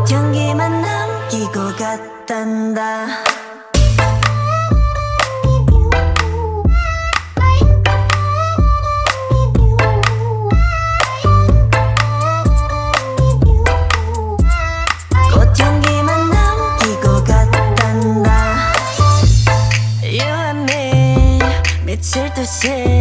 꽃향기만 남기고 갔단다. 꽃향기만 남기고 갔단다. You and me 미칠 듯이